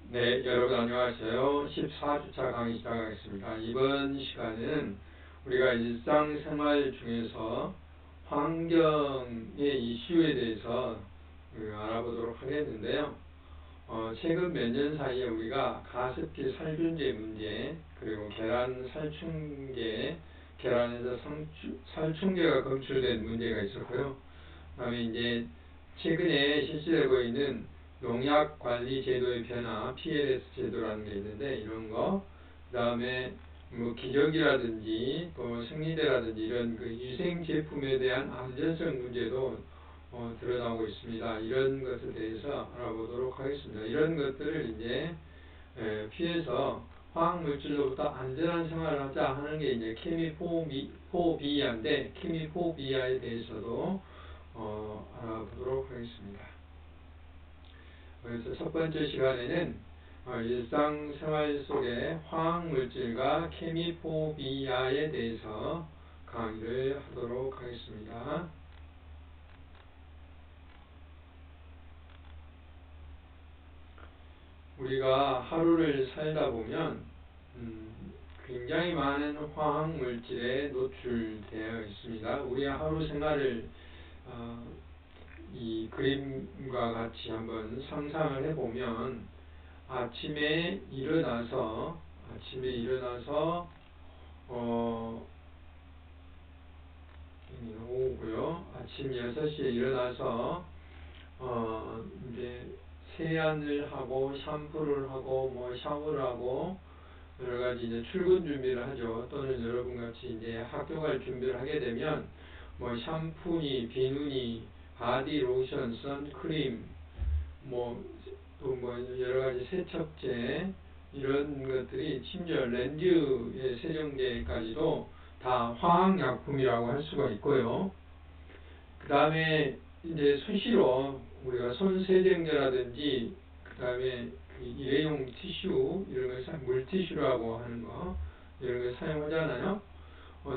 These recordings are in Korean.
네, 여러분 안녕하세요. 14주차 강의 시작하겠습니다. 이번 시간에는 우리가 일상생활 중에서 환경의 이슈에 대해서 알아보도록 하겠는데요. 최근 몇 년 사이에 우리가 가습기 살균제 문제, 그리고 계란 살충제, 계란에서 살충제가 검출된 문제가 있었고요. 그다음에 이제 최근에 실시되고 있는 농약 관리 제도의 변화, PLS 제도라는 게 있는데 이런 거, 그다음에 뭐 기저귀라든지 또 생리대라든지 이런 그 위생 제품에 대한 안전성 문제도 드러나고 있습니다. 이런 것에 대해서 알아보도록 하겠습니다. 이런 것들을 이제 피해서 화학 물질로부터 안전한 생활을 하자 하는 게 이제 케미포비아인데, 케미포비아에 대해서도 알아보도록 하겠습니다. 그래서 첫 번째 시간에는 일상생활 속의 화학물질과 케미포비아에 대해서 강의를 하도록 하겠습니다. 우리가 하루를 살다 보면 굉장히 많은 화학물질에 노출되어 있습니다. 우리 하루 생활을 이 그림과 같이 한번 상상을 해보면 아침에 일어나서 오후고요. 아침 6시에 일어나서 이제 세안을 하고 샴푸를 하고 뭐 샤워를 하고 여러 가지 이제 출근 준비를 하죠. 또는 여러분 같이 이제 학교 갈 준비를 하게 되면 뭐 샴푸니 비누니 바디 로션, 선크림, 또 여러 가지 세척제 이런 것들이 심지어 렌즈의 세정제까지도 다 화학약품이라고 할 수가 있고요. 그 다음에 이제 수시로 우리가 손세정제라든지 그 다음에 그 일회용 티슈 이런 걸 물티슈라고 하는 거 이런 걸 사용하잖아요.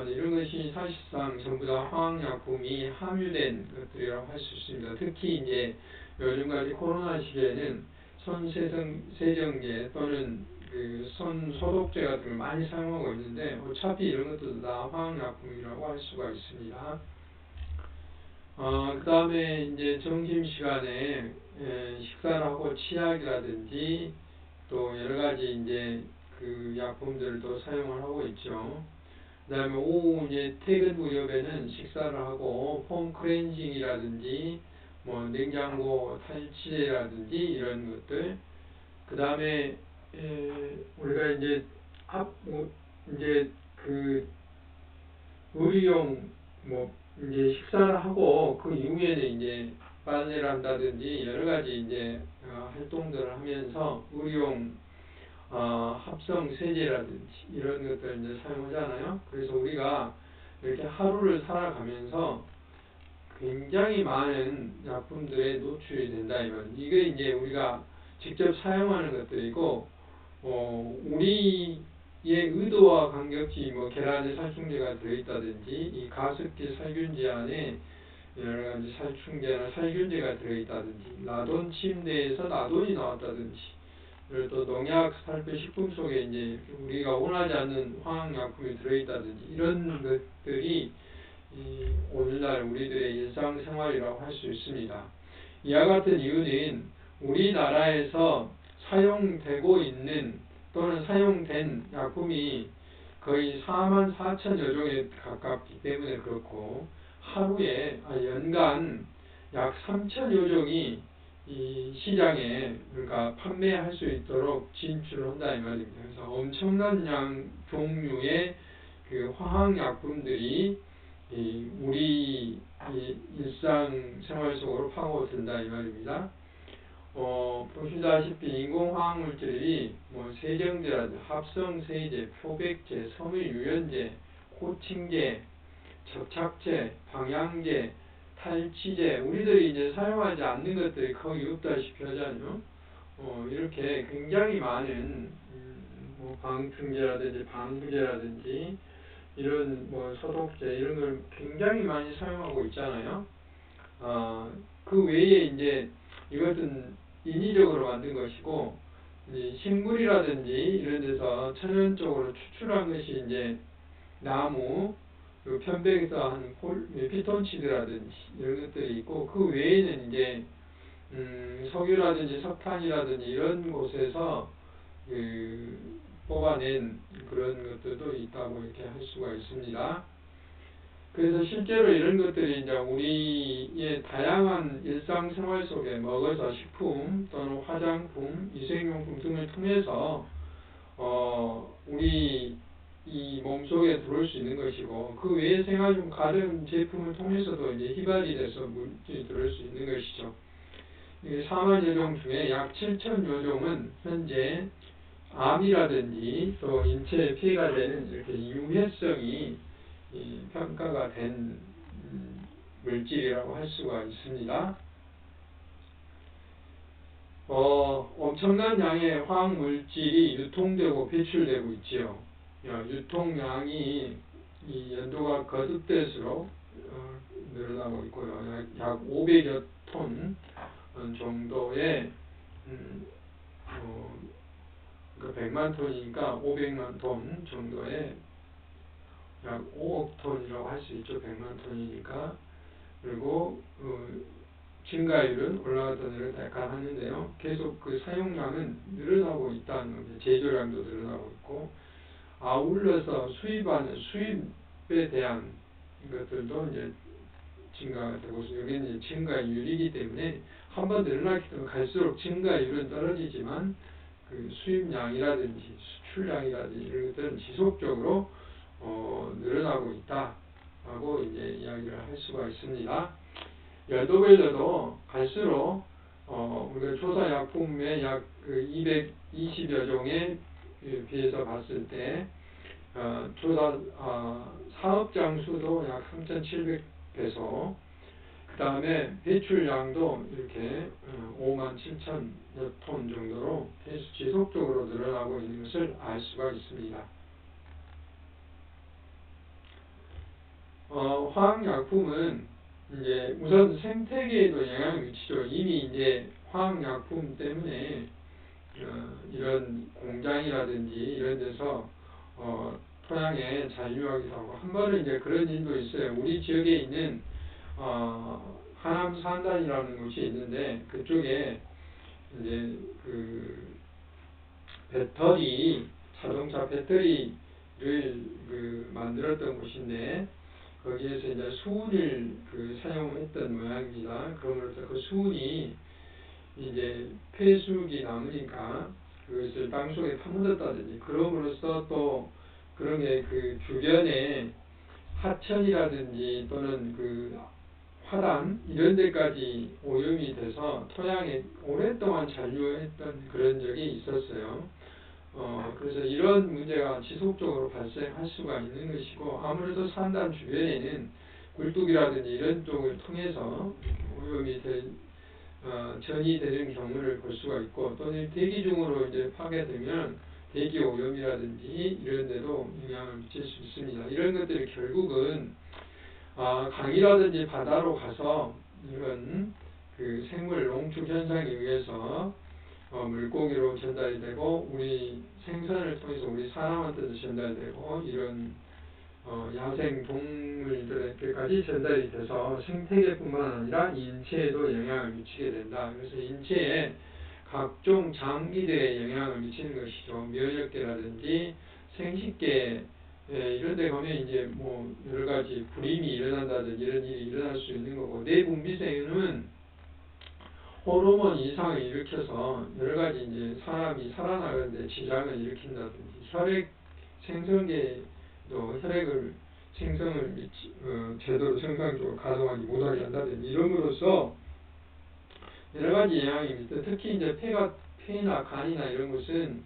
이런 것이 사실상 전부 다 화학약품이 함유된 것들이라고 할 수 있습니다. 특히 이제 요즘까지 코로나 시기에는 손세정제 또는 그 손 소독제 같은 걸 많이 사용하고 있는데 어차피 이런 것들도 다 화학약품이라고 할 수가 있습니다. 그 다음에 이제 점심시간에 식사를 하고 치약이라든지 또 여러 가지 이제 그 약품들도 사용을 하고 있죠. 그 다음에 오후 이제 퇴근 무렵에는 식사를 하고 폼 클렌징이라든지 뭐 냉장고 탈취제라든지 이런 것들. 그 다음에 우리가 이제 이제 그 의료용 이제 식사를 하고 그 이후에는 이제 빨래를 한다든지 여러 가지 이제 활동들을 하면서 의료용 합성 세제라든지 이런 것들 이제 사용하잖아요. 그래서 우리가 이렇게 하루를 살아가면서 굉장히 많은 약품들에 노출이 된다 이건. 이게 이제 우리가 직접 사용하는 것들이고, 우리의 의도와 관계없이 뭐 계란에 살충제가 들어있다든지 이 가습기 살균제 안에 여러 가지 살충제나 살균제가 들어있다든지 라돈 침대에서 라돈이 나왔다든지 그리고 또 농약, 살포 식품 속에 이제 우리가 원하지 않는 화학약품이 들어있다든지 이런 것들이 오늘날 우리들의 일상생활이라고 할 수 있습니다. 이와 같은 이유는 우리나라에서 사용되고 있는 또는 사용된 약품이 거의 44,000여 종에 가깝기 때문에 그렇고 연간 약 3,000여 종이 이 시장에 그러니까 판매할 수 있도록 진출한다 이 말입니다. 그래서 엄청난 종류의 그 화학약품들이 우리 일상생활 속으로 파고든다 이 말입니다. 보시다시피 인공화학물질이 세정제라든지 합성세제, 표백제, 섬유유연제, 코팅제, 접착제, 방향제, 탈취제, 우리들이 이제 사용하지 않는 것들이 거의 없다시피 하잖아요. 이렇게 굉장히 많은 방충제라든지 방부제라든지 이런 소독제 이런 걸 굉장히 많이 사용하고 있잖아요. 그 외에 이제 이것은 인위적으로 만든 것이고 이 식물이라든지 이런 데서 천연적으로 추출한 것이 이제 나무, 그 편백에서 한 피톤치드라든지 이런 것들이 있고, 그 외에는 이제 석유라든지 석탄이라든지 이런 곳에서 뽑아낸 그런 것들도 있다고 이렇게 할 수가 있습니다. 그래서 실제로 이런 것들이 이제 우리의 다양한 일상생활 속에 먹어서 식품 또는 화장품, 위생용품 등을 통해서 우리 이 몸속에 들어올 수 있는 것이고, 그 외에 생활용 가전 제품을 통해서도 이제 휘발이 돼서 물질이 들어올 수 있는 것이죠. 4만여 종 중에 약 7천여 종은 현재 암이라든지 또 인체에 피해가 되는 이렇게 유해성이 평가가 된 물질이라고 할 수가 있습니다. 엄청난 양의 화학 물질이 유통되고 배출되고 있지요. 유통량이 이 연도가 거듭될수록 늘어나고 있고요. 약 500여 톤 정도의 그 100만 톤이니까 500만 톤 정도의 약 5억 톤이라고 할 수 있죠. 100만 톤이니까. 그리고 증가율은 올라갔다 내려갔다 약간 하는데요. 계속 그 사용량은 늘어나고 있다는 겁니다. 제조량도 늘어나고 있고, 아울러서 수입에 대한 것들도 이제 증가가 되고, 여기는 이제 증가율이기 때문에 한번 늘어나기 때문에 갈수록 증가율은 떨어지지만 그 수입량이라든지 수출량이라든지 이런 것들은 지속적으로 늘어나고 있다라고 이제 이야기를 할 수가 있습니다. 연도별로도 갈수록 우리가 조사 약품의 약 220여 종에 비해서 봤을 때 조사 사업장 수도 약 3,700배소, 그 다음에 배출량도 이렇게 5만 7천여 톤 정도로 계속 지속적으로 늘어나고 있는 것을 알 수가 있습니다. 화학약품은 이제 우선 생태계에도 영향을 미치죠. 이미 이제 화학약품 때문에 이런 공장이라든지 이런 데서 토양에 잔류하기도 하고, 한 번은 이제 그런 일도 있어요. 우리 지역에 있는 하남 산단이라는 곳이 있는데, 그쪽에 이제 그 자동차 배터리를 만들었던 곳인데, 거기에서 이제 수은을 사용했던 모양입니다. 그러면서 그 수은이 이제 폐수기 남으니까 그것을 땅속에 파묻었다든지, 그럼으로써 또 그런 게 그 주변에 하천이라든지 또는 그 화단 이런 데까지 오염이 돼서 토양에 오랫동안 잔류했던 그런 적이 있었어요. 그래서 이런 문제가 지속적으로 발생할 수가 있는 것이고, 아무래도 산단 주변에는 굴뚝이라든지 이런 쪽을 통해서 오염이 전이 되는 경우를 볼 수가 있고, 또는 대기 중으로 이제 파괴되면 대기 오염이라든지 이런 데도 영향을 미칠 수 있습니다. 이런 것들이 결국은 강이라든지 바다로 가서 이런 그 생물 농축 현상에 의해서 물고기로 전달이 되고, 우리 생선을 통해서 우리 사람한테도 전달되고, 이런 야생 동물들에게까지 전달이 돼서 생태계뿐만 아니라 인체에도 영향을 미치게 된다. 그래서 인체에 각종 장기들에 영향을 미치는 것이죠. 면역계라든지 생식계 이런 데 가면 이제 뭐 여러 가지 불임이 일어난다든지 이런 일이 일어날 수 있는 거고, 뇌분비세균은 호르몬 이상을 일으켜서 여러 가지 이제 사람이 살아나가는데 지장을 일으킨다든지, 혈액 생성계도 혈액을 생성을 제대로 정상적으로 가동하지 못하게 한다든지 이름으로써 여러 가지 영향이 있습니다. 특히 이제 폐나 간이나 이런 것은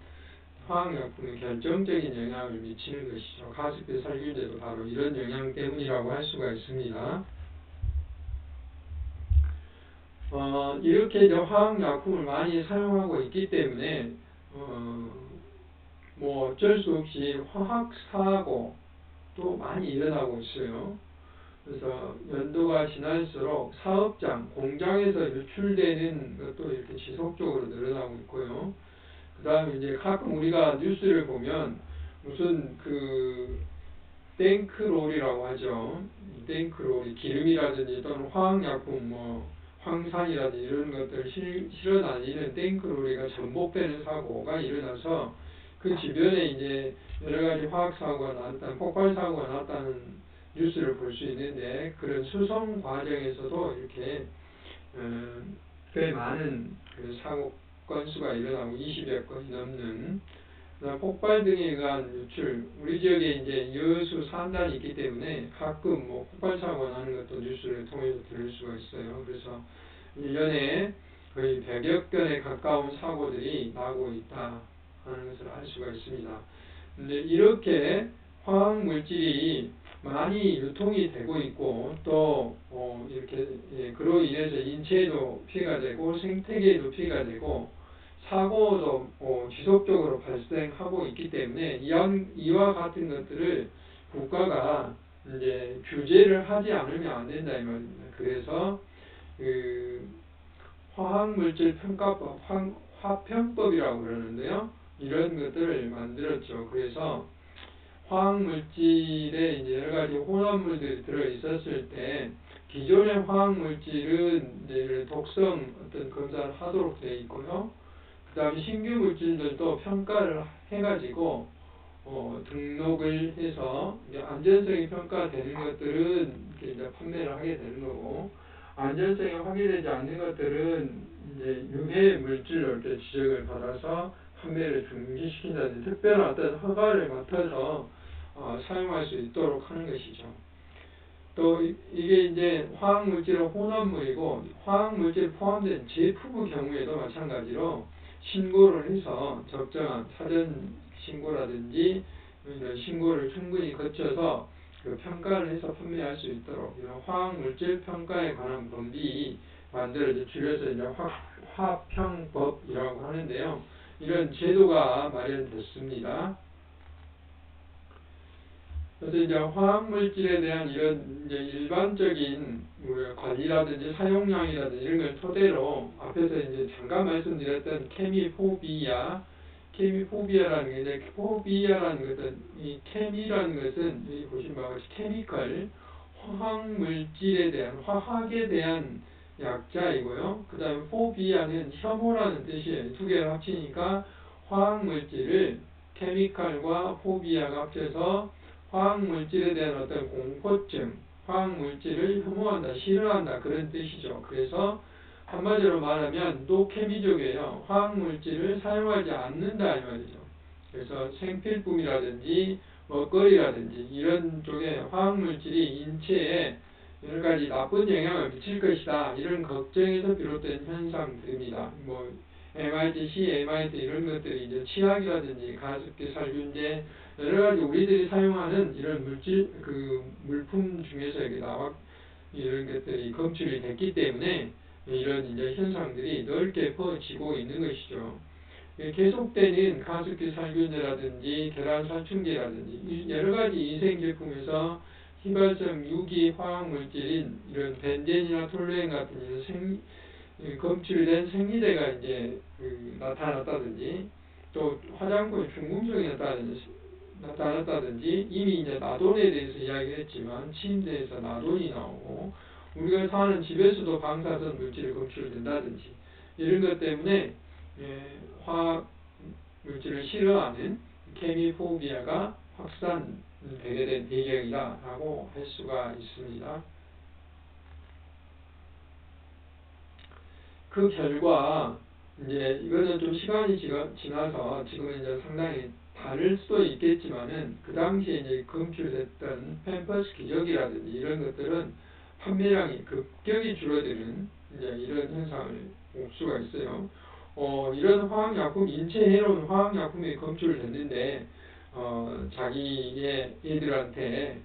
화학약품의 결정적인 영향을 미치는 것이죠. 가습기 살균제도 바로 이런 영향 때문이라고 할 수가 있습니다. 이렇게 이제 화학약품을 많이 사용하고 있기 때문에 뭐 어쩔 수 없이 화학사고도 많이 일어나고 있어요. 그래서 연도가 지날수록 사업장, 공장에서 유출되는 것도 이렇게 지속적으로 늘어나고 있고요. 그 다음에 이제 가끔 우리가 뉴스를 보면 무슨 그 탱크롤이라고 하죠. 탱크롤이 기름이라든지 또는 화학약품 뭐 황산이라든지 이런 것들을 실어 다니는 탱크롤이가 전복되는 사고가 일어나서 그 주변에 이제 여러 가지 화학 사고가 났다는 폭발 사고가 났다는 뉴스를 볼 수 있는데 그런 수송 과정에서도 이렇게 꽤 많은 그 사고 건수가 일어나고 20여 건이 넘는 폭발 등에 의한 유출, 우리 지역에 이제 여수 산단이 있기 때문에 가끔 뭐 폭발 사고가 나는 것도 뉴스를 통해서 들을 수가 있어요. 그래서 1년에 거의 100여 건에 가까운 사고들이 나고 있다 하는 것을 알 수가 있습니다. 근데 이렇게 화학 물질이 많이 유통이 되고 있고 또 이렇게 그로 인해서 인체에도 피해가 되고 생태계에도 피해가 되고 사고도 지속적으로 발생하고 있기 때문에 이와 같은 것들을 국가가 이제 규제를 하지 않으면 안 된다 이 말입니다. 그래서 그 화학물질 평가법, 화평법이라고 그러는데요. 이런 것들을 만들었죠. 그래서 화학물질에 이제 여러 가지 혼합물들이 들어 있었을 때 기존의 화학물질은 이제 독성 어떤 검사를 하도록 되어 있고요. 그 다음에 신규 물질들도 평가를 해가지고 등록을 해서 이제 안전성이 평가되는 것들은 이제 판매를 하게 되는 거고 안전성이 확인되지 않는 것들은 이제 유해 물질로 이렇게 지적을 받아서 판매를 중지시킨다든지 특별한 어떤 허가를 맡아서 사용할 수 있도록 하는 것이죠. 또 이게 이제 화학물질은 혼합물이고 화학물질 포함된 제품의 경우에도 마찬가지로 신고를 해서 적정한 사전 신고라든지 이런 신고를 충분히 거쳐서 그 평가를 해서 판매할 수 있도록 이런 화학물질 평가에 관한 법이 만들어져 줄여서 이제 화평법이라고 하는데요. 이런 제도가 마련됐습니다. 그래서 이제 화학물질에 대한 이런 이제 일반적인 관리라든지 사용량이라든지 이런 걸 토대로 앞에서 이제 잠깐 말씀드렸던 케미포비아라는 게 이제 포비아라는 것은 이 케미라는 것은 여기 보시면 바와 같이 케미컬 화학물질에 대한 화학에 대한 약자이고요. 그 다음에 포비아는 혐오라는 뜻이에요. 두 개를 합치니까 화학물질을 케미컬과 포비아가 합쳐서 화학물질에 대한 어떤 공포증, 화학물질을 혐오한다, 싫어한다 그런 뜻이죠. 그래서 한마디로 말하면 노케미족이에요. 화학물질을 사용하지 않는다 이 말이죠. 그래서 생필품이라든지 먹거리라든지 이런 쪽에 화학물질이 인체에 여러 가지 나쁜 영향을 미칠 것이다. 이런 걱정에서 비롯된 현상들입니다. 뭐 MIT, CMIT 이런 것들이 이제 치약이라든지 가습기, 살균제 여러 가지 우리들이 사용하는 이런 물품 중에서 이렇게 이런 것들이 검출이 됐기 때문에 이런 이제 현상들이 넓게 퍼지고 있는 것이죠. 계속되는 가습기 살균제라든지 계란 살충제라든지 여러 가지 인생 제품에서 휘발성 유기 화학 물질인 이런 벤젠이나 톨루엔 같은 검출된 생리대가 이제 나타났다든지 또 화장품의 중금속이 나타났다든지 이미 이제 나돈에 대해서 이야기를 했지만 침대에서 나돈이 나오고 우리가 사는 집에서도 방사선 물질이 검출된다든지 이런 것 때문에 화학 물질을 싫어하는 케미포비아가 확산되게 된 배경이다라고 할 수가 있습니다. 그 결과 이제 이거는 좀 시간이 지나서 지금은 이제 상당히 다를 수도 있겠지만은 그 당시에 이제 검출됐던 팸퍼스 기저귀라든지 이런 것들은 판매량이 급격히 줄어드는 이제 이런 현상을 볼 수가 있어요. 이런 화학약품, 인체 해로운 화학약품이 검출됐는데 자기의 애들한테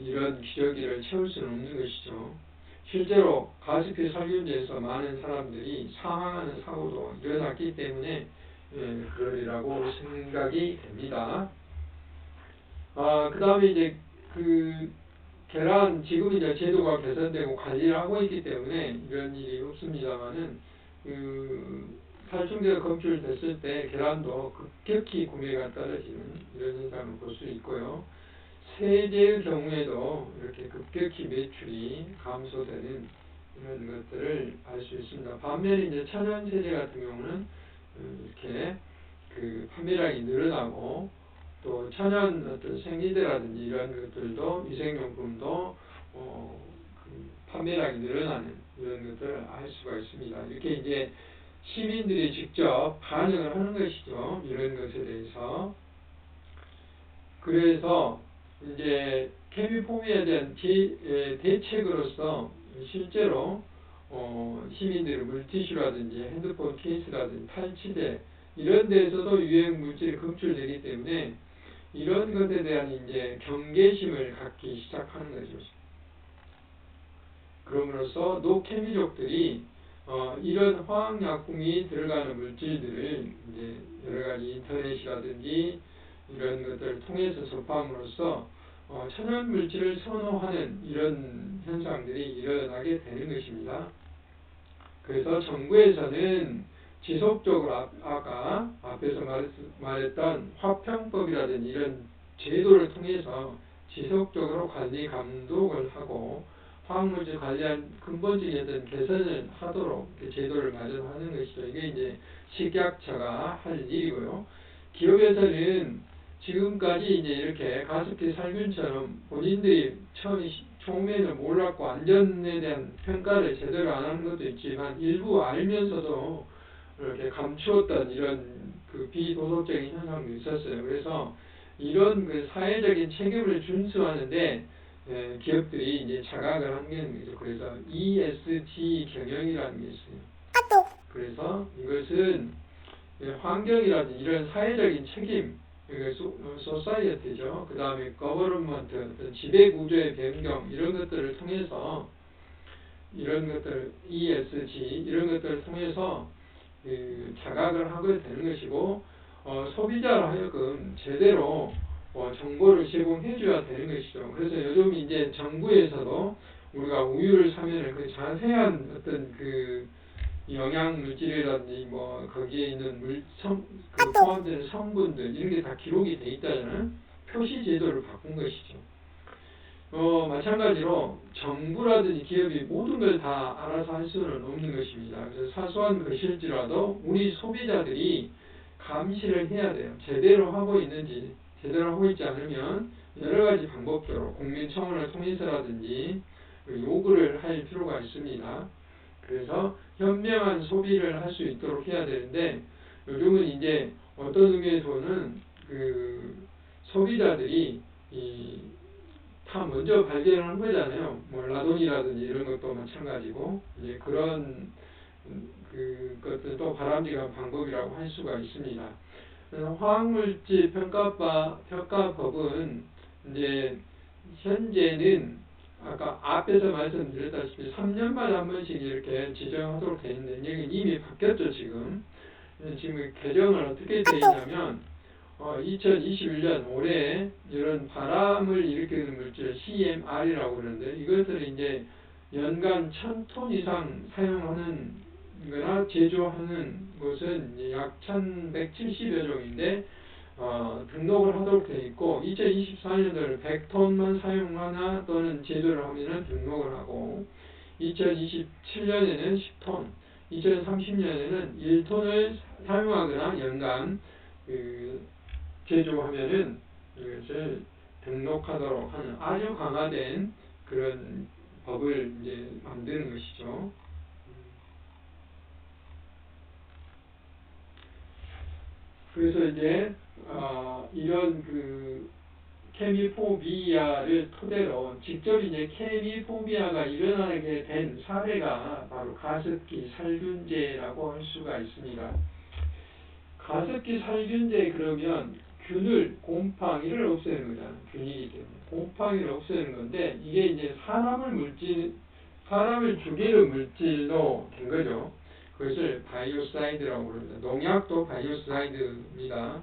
이런 기저귀를 채울 수는 없는 것이죠. 실제로 가습기 살균제에서 많은 사람들이 사망하는 사고도 일어났기 때문에 그러리라고 생각이 됩니다. 그 다음에 이제 계란 지금 이제 제도가 개선되고 관리를 하고 있기 때문에 이런 일이 없습니다만은 살충제가 검출됐을 때 계란도 급격히 구매가 떨어지는 이런 현상을 볼 수 있고요. 세제의 경우에도 이렇게 급격히 매출이 감소되는 이런 것들을 알 수 있습니다. 반면에 이제 천연세제 같은 경우는 이렇게 그 판매량이 늘어나고 또 천연 어떤 생리대라든지 이런 것들도 위생용품도 판매량이 늘어나는 이런 것들을 알 수가 있습니다. 이렇게 이제 시민들이 직접 반응을 하는 것이죠. 이런 것에 대해서. 그래서 이제 케미포미에 대한 대책으로서 실제로 시민들이 물티슈라든지 핸드폰 케이스라든지 탈취제 이런 데에서도 유해 물질이 검출되기 때문에 이런 것에 대한 이제 경계심을 갖기 시작하는 거죠. 그럼으로써 노케미족들이 이런 화학약품이 들어가는 물질들을 이제 여러 가지 인터넷이라든지 이런 것들을 통해서 접함으로써 천연 물질을 선호하는 이런 현상들이 일어나게 되는 것입니다. 그래서 정부에서는 지속적으로 아까 앞에서 말했던 화평법이라든지 이런 제도를 통해서 지속적으로 관리 감독을 하고 화학물질 관리한 근본적인 어떤 개선을 하도록 제도를 마련하는 것이죠. 이게 이제 식약처가 할 일이고요. 기업에서는 지금까지 이제 이렇게 가습기 살균처럼 본인들이 처음에는 몰랐고 안전에 대한 평가를 제대로 안 하는 것도 있지만 일부 알면서도 이렇게 감추었던 이런 그 비도덕적인 현상도 있었어요. 그래서 이런 그 사회적인 책임을 준수하는데 기업들이 이제 자각을 한 게 있는 거죠. 그래서 ESG 경영이라는 게 있어요. 그래서 이것은 환경이라든지 이런 사회적인 책임, 소사이어티죠. 그 다음에 거버넌먼트, 어떤 지배구조의 변경 이런 것들을 통해서 이런 것들 ESG 이런 것들을 통해서 자각을 하게 되는 것이고 소비자로 하여금 제대로 정보를 제공해 줘야 되는 것이죠. 그래서 요즘 이제 정부에서도 우리가 우유를 사면은 그 자세한 어떤 그 영양 물질이라든지 뭐 거기에 있는 그 포함되는 성분들 이런 게 다 기록이 돼 있다는 표시 제도를 바꾼 것이죠. 마찬가지로 정부라든지 기업이 모든 걸 다 알아서 할 수는 없는 것입니다. 그래서 사소한 것일지라도 우리 소비자들이 감시를 해야 돼요. 제대로 하고 있는지, 제대로 하고 있지 않으면 여러 가지 방법으로 국민청원을 통해서라든지 요구를 할 필요가 있습니다. 그래서 현명한 소비를 할 수 있도록 해야 되는데 요즘은 이제 어떤 의미에서는 그 소비자들이 다 먼저 발견을 한 거잖아요. 뭐 라돈이라든지 이런 것도 마찬가지고 이제 그런 그것들도 바람직한 방법이라고 할 수가 있습니다. 그래서 화학물질 평가법은 이제 현재는 아까 앞에서 말씀드렸다시피 3년마다 한 번씩 이렇게 지정하도록 되어 있는데 여기 이미 바뀌었죠 지금. 지금 개정을 어떻게 되어 있냐면 2021년 올해 이런 바람을 일으키는 물질 CMR이라고 그러는데 이것을 이제 연간 1000톤 이상 사용하는 거나 제조하는 것은 약 1170여 종인데 등록을 하도록 되어 있고 2024년도에는 100톤만 사용하나 또는 제조를 하면 등록을 하고 2027년에는 10톤 2030년에는 1톤을 사용하거나 연간 제조하면은 이것을 등록하도록 하는 아주 강화된 그런 법을 이제 만드는 것이죠. 그래서 이제 이런 그 케미포비아를 토대로 직접 이제 케미포비아가 일어나게 된 사례가 바로 가습기 살균제라고 할 수가 있습니다. 가습기 살균제 그러면 균을, 곰팡이를 없애는 거잖아요. 균이기 때문에. 곰팡이를 없애는 건데, 이게 이제 사람을 죽이는 물질로 된 거죠. 그것을 바이오사이드라고 그럽니다. 농약도 바이오사이드입니다.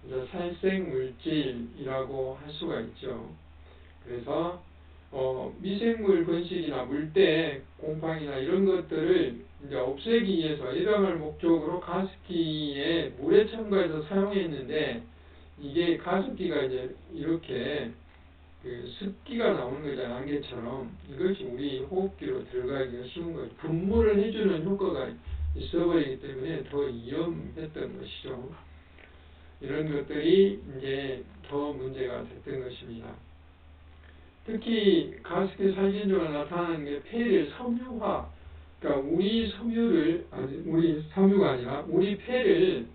그래서 살생물질이라고 할 수가 있죠. 그래서, 미생물 번식이나 물때, 곰팡이나 이런 것들을 이제 없애기 위해서 예방할 목적으로 가습기에 물에 첨가해서 사용했는데 이게 가습기가 이제 이렇게 그 습기가 나오는 거잖아요. 안개처럼. 이것이 우리 호흡기로 들어가기가 쉬운 거죠. 분무를 해주는 효과가 있어버리기 때문에 더 위험했던 것이죠. 이런 것들이 이제 더 문제가 됐던 것입니다. 특히 가습기 살균제가 나타나는 게 폐의 섬유화. 그러니까 우리 섬유를, 우리 섬유가 아니라 우리 폐를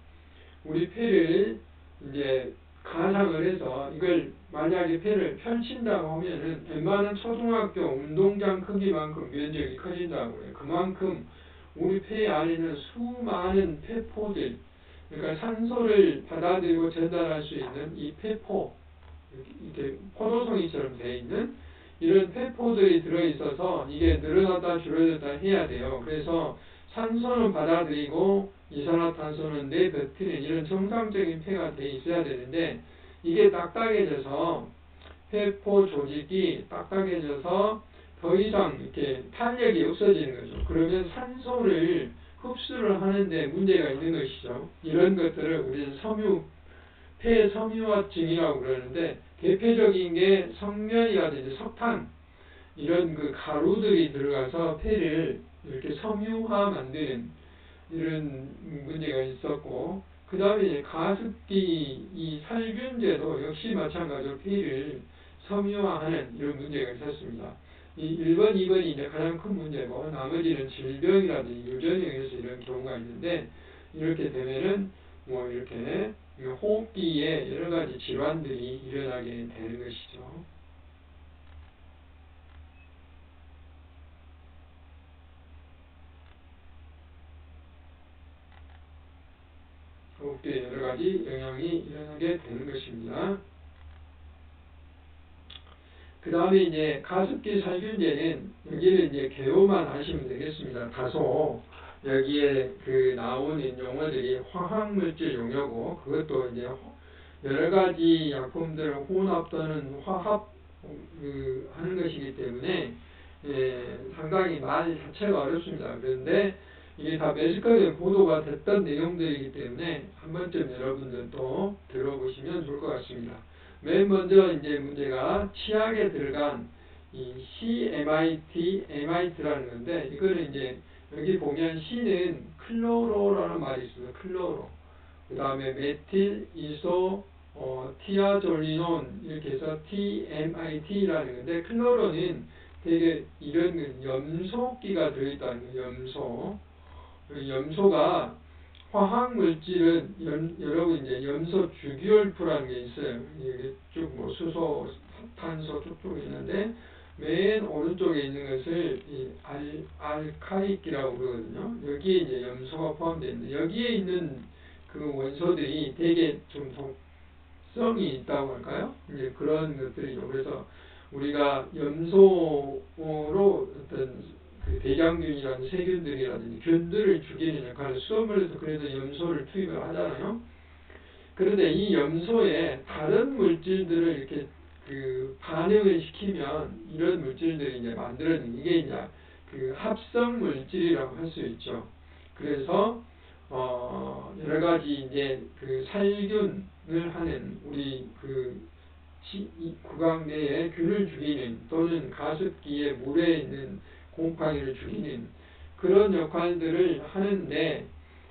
이제 가상을 해서 이걸 만약에 폐를 펼친다고 하면은 웬만한 초등학교 운동장 크기만큼 면적이 커진다고 해요. 그만큼 우리 폐 안에는 수많은 폐포들, 그러니까 산소를 받아들이고 전달할 수 있는 이 폐포, 이렇게 포도송이처럼 되어 있는 이런 폐포들이 들어있어서 이게 늘어났다 줄어들었다 해야 돼요. 그래서 산소는 받아들이고 이산화탄소는 내뱉는 이런 정상적인 폐가 돼 있어야 되는데 이게 딱딱해져서 폐포 조직이 딱딱해져서 더 이상 이렇게 탄력이 없어지는 거죠. 그러면 산소를 흡수를 하는데 문제가 있는 것이죠. 이런 것들을 우리는 폐 섬유화증이라고 그러는데 대표적인 게 석면이라든지 석탄 이런 그 가루들이 들어가서 폐를 이렇게 섬유화 만드는 이런 문제가 있었고, 그 다음에 가습기 이 살균제도 역시 마찬가지로 폐를 섬유화하는 이런 문제가 있었습니다. 이 1번, 2번이 이제 가장 큰 문제고, 나머지는 질병이라든지 유전에 의해서 이런 경우가 있는데, 이렇게 되면은 뭐 이렇게 호흡기에 여러 가지 질환들이 일어나게 되는 것이죠. 호흡기에 여러 가지 영향이 일어나게 되는 것입니다. 그 다음에 이제 가습기 살균제는 여기를 이제 개요만 하시면 되겠습니다. 다소 여기에 그 나오는 용어들이 화학물질 용어고 그것도 이제 여러 가지 약품들을 혼합 또는 화합 하는 것이기 때문에 상당히 말 자체가 어렵습니다. 그런데 이게 다 매스컴에 보도가 됐던 내용들이기 때문에 한 번쯤 여러분들도 들어보시면 좋을 것 같습니다. 맨 먼저 이제 문제가 치약에 들어간 이 CMIT라는 건데 이거는 이제 여기 보면 C는 클로로라는 말이 있습니다. 클로로. 그 다음에 메틸 이소 티아졸리논 이렇게 해서 TMIT라는 건데 클로로는 되게 이런 염소기가 들어있다는 거예요. 염소가 화학 물질은 여러분 이제 염소 주기율표라는 게 있어요. 이게 쭉 뭐 수소, 탄소 쭉쭉 있는데 맨 오른쪽에 있는 것을 이 알카리기라고 그러거든요. 여기에 이제 염소가 포함되어 있는데 여기에 있는 그 원소들이 되게 좀 독성이 있다고 할까요? 이제 그런 것들이죠. 그래서 우리가 염소로 어떤 그 대장균이라든지 세균들이라든지 균들을 죽이는 역할을 수돗물에서 그래도 염소를 투입을 하잖아요. 그런데 이 염소에 다른 물질들을 이렇게 그 반응을 시키면 이런 물질들이 이제 만들어지는 이게 이제 그 합성 물질이라고 할 수 있죠. 그래서 여러 가지 이제 그 살균을 하는 우리 그 구강 내에 균을 죽이는 또는 가습기에 물에 있는 곰팡이를 죽이는 그런 역할들을 하는데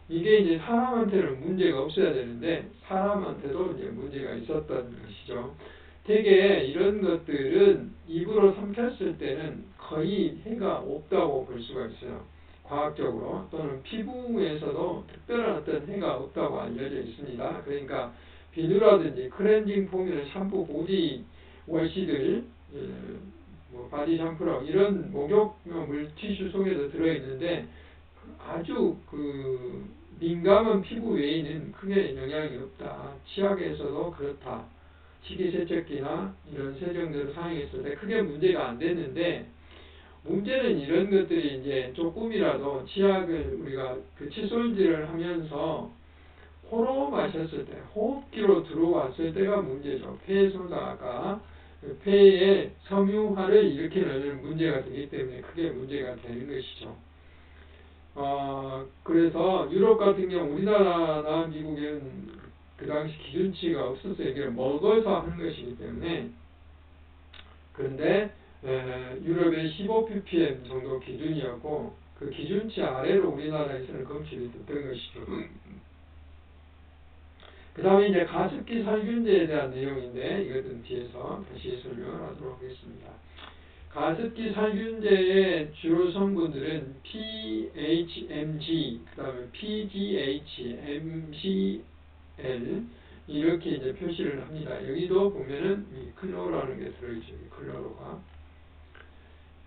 이게 이제 사람한테는 문제가 없어야 되는데 사람한테도 이제 문제가 있었던 것이죠. 되게 이런 것들은 입으로 삼켰을 때는 거의 해가 없다고 볼 수가 있어요. 과학적으로 또는 피부에서도 특별한 어떤 해가 없다고 알려져 있습니다. 그러니까 비누라든지 클렌징 폼이나 샴푸, 보디 워시들 뭐 바디 샴푸라고 이런 목욕 물티슈 속에도 들어있는데 아주 그 민감한 피부 외에는 크게 영향이 없다. 치약에서도 그렇다. 식이세척기나 이런 세정제를 사용했을 때 크게 문제가 안 됐는데 문제는 이런 것들이 이제 조금이라도 치약을 우리가 그 칫솔질을 하면서 코로 마셨을 때 호흡기로 들어왔을 때가 문제죠. 폐소사가 폐의 섬유화를 일으키는 문제가 되기 때문에 크게 문제가 되는 것이죠. 그래서 유럽 같은 경우 우리나라나 미국에는 그 당시 기준치가 없었어요. 이게 먹어서 하는 것이기 때문에. 그런데 유럽의 15ppm 정도 기준이었고 그 기준치 아래로 우리나라에서는 검출이 됐던 것이죠. 그 다음에 이제 가습기 살균제에 대한 내용인데 이것은 뒤에서 다시 설명을 하도록 하겠습니다. 가습기 살균제의 주요 성분들은 PHMG, 그 다음에 PGH, MCL 이렇게 이제 표시를 합니다. 여기도 보면은 이 클로라는 게 들어있죠. 클로로가.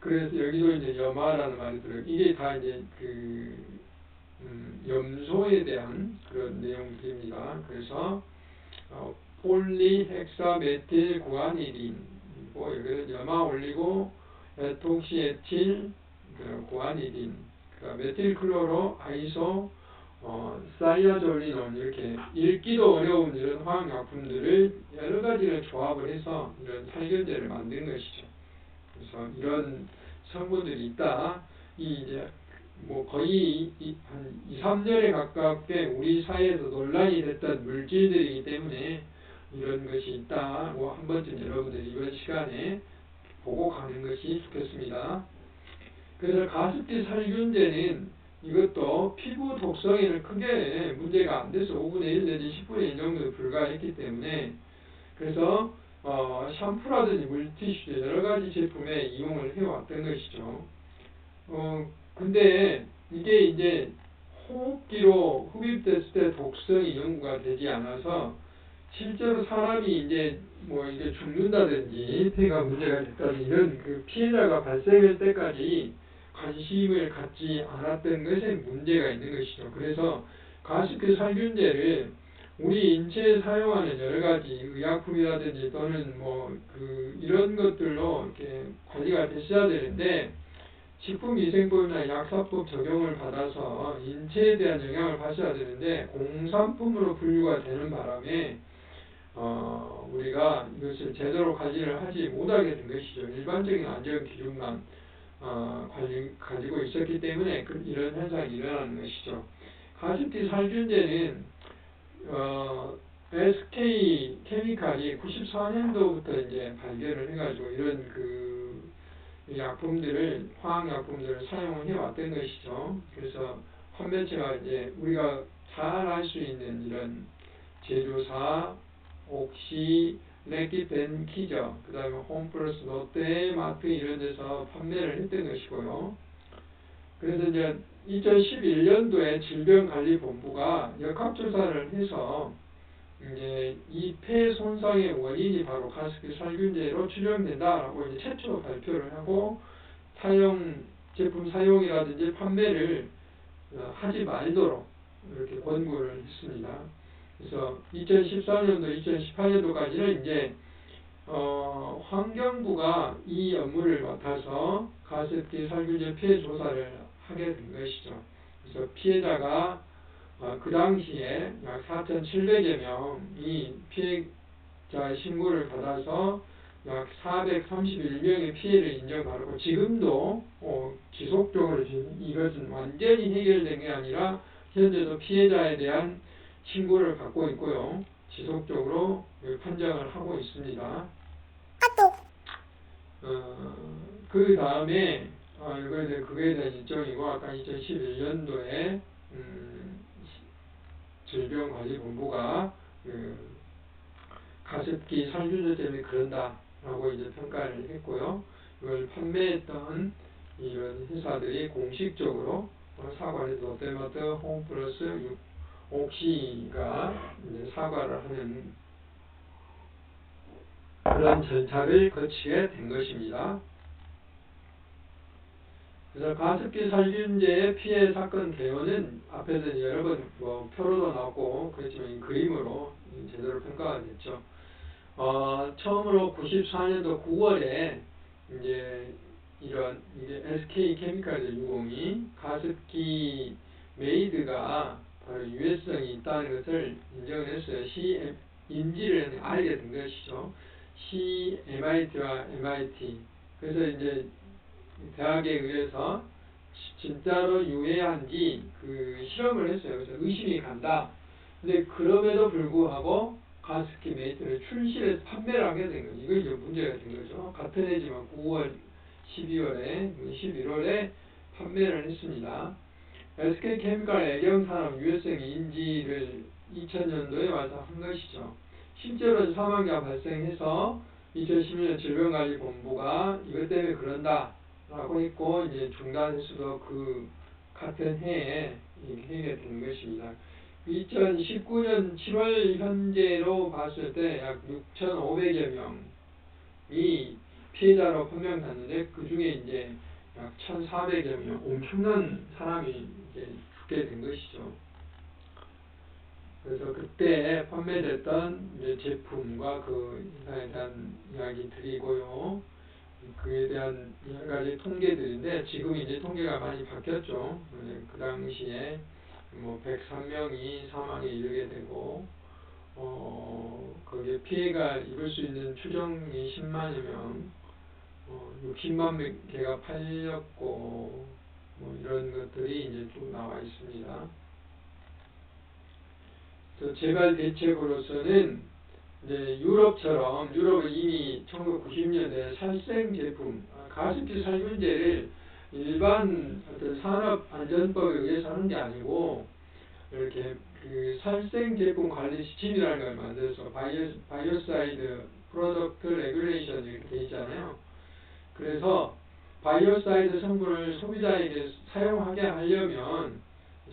그래서 여기도 이제 염화라는 말이 들어요. 이게 다 이제 염소에 대한 그런 내용들입니다. 그래서 폴리헥사메틸 구아니딘, 여기는 염화 올리고 에톡시에틸 구아니딘, 메틸클로로 아이소 사이아졸리논 이렇게 읽기도 어려운 이런 화학약품들을 여러 가지를 조합을 해서 이런 살균제를 만든 것이죠. 그래서 이런 성분들이 있다. 이 이제 뭐 거의 한 2, 3년에 가깝게 우리 사회에서 논란이 됐던 물질들이기 때문에 이런 것이 있다. 뭐 한 번쯤 여러분들이 이번 시간에 보고 가는 것이 좋겠습니다. 그래서 가습기 살균제는 이것도 피부 독성에는 크게 문제가 안 돼서 5분의 1 내지 10분의 1 정도 불과했기 때문에 그래서 샴푸라든지 물티슈 여러 가지 제품에 이용을 해왔던 것이죠. 근데 이게 이제 호흡기로 흡입됐을 때 독성이 연구가 되지 않아서 실제로 사람이 이제 뭐 이게 죽는다든지 폐가 문제가 됐다든지 이런 그 피해자가 발생할 때까지 관심을 갖지 않았던 것에 문제가 있는 것이죠. 그래서 가습기 살균제를 우리 인체에 사용하는 여러 가지 의약품이라든지 또는 뭐 이런 것들로 이렇게 관리가 됐어야 되는데 식품위생법이나 약사법 적용을 받아서 인체에 대한 영향을 받아야 되는데 공산품으로 분류가 되는 바람에 우리가 이것을 제대로 관리를 하지 못하게 된 것이죠. 일반적인 안전 기준만 가지고 있었기 때문에 이런 현상이 일어나는 것이죠. 가습기 살균제는 SK 케미칼이 94년도부터 이제 발견을 해가지고 이런 약품들을 화학약품들을 사용을 해왔던 것이죠. 그래서 판매처가 이제 우리가 잘 알 수 있는 이런 제조사, 옥시, 레키펜키저, 그 다음에 홈플러스, 롯데마트 이런 데서 판매를 했던 것이고요. 그래서 이제 2011년도에 질병관리본부가 역학조사를 해서 이제 이 폐 손상의 원인이 바로 가습기 살균제로 추정된다라고 이제 최초로 발표를 하고 제품 사용이라든지 판매를 하지 말도록 이렇게 권고를 했습니다. 그래서 2014년도, 2018년도까지는 이제 환경부가 이 업무를 맡아서 가습기 살균제 피해 조사를 하게 된 것이죠. 그래서 피해자가 그 당시에 약 4,700여 명이 피해자 신고를 받아서 약 431명의 피해를 인정받고 지금도 지속적으로 이것은 완전히 해결된 게 아니라 현재도 피해자에 대한 신고를 받고 있고요. 지속적으로 판정을 하고 있습니다. 그 다음에 그거에 대한 일정이고 아까 2011년도에 질병관리본부가 가습기 살균제 때문에 그런다라고 이제 평가를 했고요. 이걸 판매했던 이런 회사들이 공식적으로 사과를 해서 롯데마트, 홈플러스, 옥시가 이제 사과를 하는 그런 절차를 거치게 된 것입니다. 그래서 가습기 살균제의 피해 사건 개요는 앞에서 여러 번 표로도 나왔고 그렇지만 그림으로 제대로 평가가 됐죠. 처음으로 94년도 9월에 이제 이게 SK 케미칼 유공이 가습기 메이드가 바로 유해성이 있다는 것을 인정했어요. 인지를 알게 된 것이죠. CMIT와 MIT. 그래서 이제 대학에 의해서 진짜로 유해한지 그 실험을 했어요. 그래서 의심이 간다. 근데 그럼에도 불구하고 가습기 매트를 출시해서 판매를 하게 된 거죠. 이거 이제 문제가 된 거죠. 같은 해지만 9월, 12월에, 11월에 판매를 했습니다. SK케미칼 애경산업 유해성 인지를 2000년도에 와서 한 것이죠. 실제로 사망자 발생해서 2010년 질병관리본부가 이것 때문에 그런다 라고 했고 이제 중단수도 그 같은 해에 행해 된 것입니다. 2019년 7월 현재로 봤을 때 약 6,500여 명이 피해자로 판명됐는데 그 중에 이제 약 1,400여 명 엄청난 사람이 이제 죽게 된 것이죠. 그래서 그때 판매됐던 이제 제품과 그 인상에 대한 이야기 드리고요. 그에 대한 여러 가지 통계들인데 지금 이제 통계가 많이 바뀌었죠. 그 당시에 뭐 103명이 사망에 이르게 되고 거기에 피해가 입을 수 있는 추정이 10만여 명, 60만 개가 팔렸고 뭐 이런 것들이 이제 쭉 나와 있습니다. 재발 대책으로서는 이제 유럽처럼 유럽은 이미 1990년대 살생 제품 가습기 살균제를 일반 어떤 산업안전법에 의해서 하는 게 아니고 이렇게 그 살생 제품 관리 지침이라는 걸 만들어서 바이오사이드 프로덕트 레귤레이션 이렇게 돼 있잖아요. 그래서 바이오사이드 성분을 소비자에게 사용하게 하려면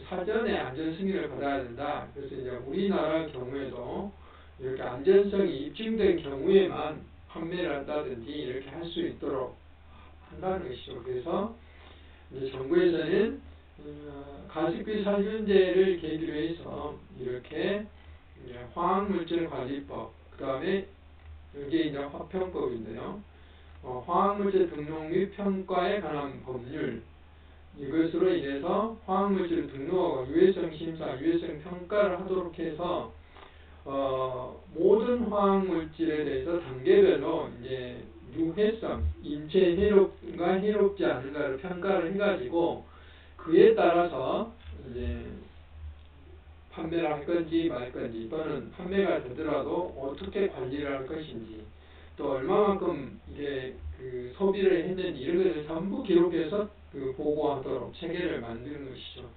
사전에 안전 승인을 받아야 된다. 그래서 이제 우리나라 경우에도 이렇게 안전성이 입증된 경우에만 판매를 한다든지 이렇게 할 수 있도록 한다는 것이죠. 그래서 이제 정부에서는 가습기 살균제를 계기로 해서 이렇게 화학물질관리법, 그 다음에 이게 이제 화평법인데요. 화학물질 등록 및 평가에 관한 법률, 이것으로 인해서 화학물질 등록하고 유해성 심사, 유해성 평가를 하도록 해서 모든 화학물질에 대해서 단계별로 이제 유해성, 인체 해롭과 해롭지 않은가를 평가를 해가지고 그에 따라서 이제 판매를 할 건지 말 건지 또는 판매가 되더라도 어떻게 관리를 할 것인지 또 얼마만큼 이게 그 소비를 했는지 이런 것을 전부 기록해서 그 보고하도록 체계를 만드는 것이죠.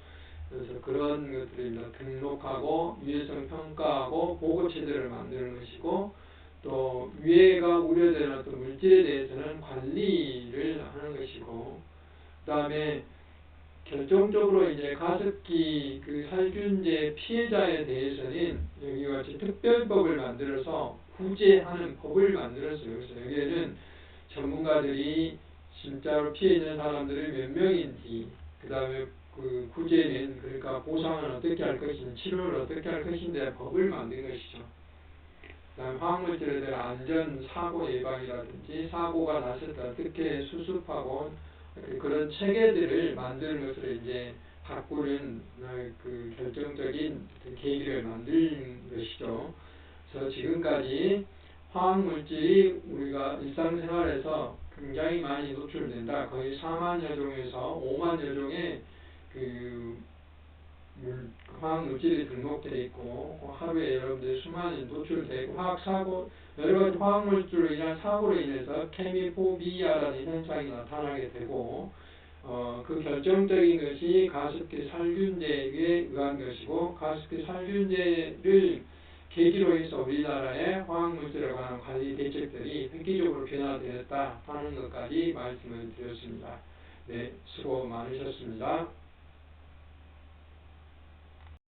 그래서 그런 것들을 등록하고 유해성 평가하고 보고 체제를 만드는 것이고 또 유해가 우려되는 어떤 물질에 대해서는 관리를 하는 것이고 그 다음에 결정적으로 이제 가습기 그 살균제 피해자에 대해서는 여기와 같이 특별법을 만들어서 구제하는 법을 만들었어요. 그래서 여기에는 전문가들이 진짜로 피해 있는 사람들이 몇 명인지, 그 다음에 그 구제는 그러니까 보상은 어떻게 할 것인지, 치료를 어떻게 할 것인지 법을 만든 것이죠. 그 다음 화학물질에 대한 안전 사고 예방이라든지 사고가 났을 때 어떻게 수습하고 그런 체계들을 만드는 것으로 이제 바꾸는 그 결정적인 계기를 만든 것이죠. 그래서 지금까지 화학물질이 우리가 일상생활에서 굉장히 많이 노출된다. 거의 4만여 종에서 5만여 종의 그 화학물질이 등록되어 있고 하루에 여러분들 수많이 노출되고 화학사고 여러가지 화학물질로 인한 사고로 인해서 케미포비아라는 현상이 나타나게 되고 그 결정적인 것이 가습기 살균제에 의한 것이고 가습기 살균제를 계기로 해서 우리나라의 화학물질에 관한 관리 대책들이 획기적으로 변화되었다 하는 것까지 말씀을 드렸습니다. 네, 수고 많으셨습니다.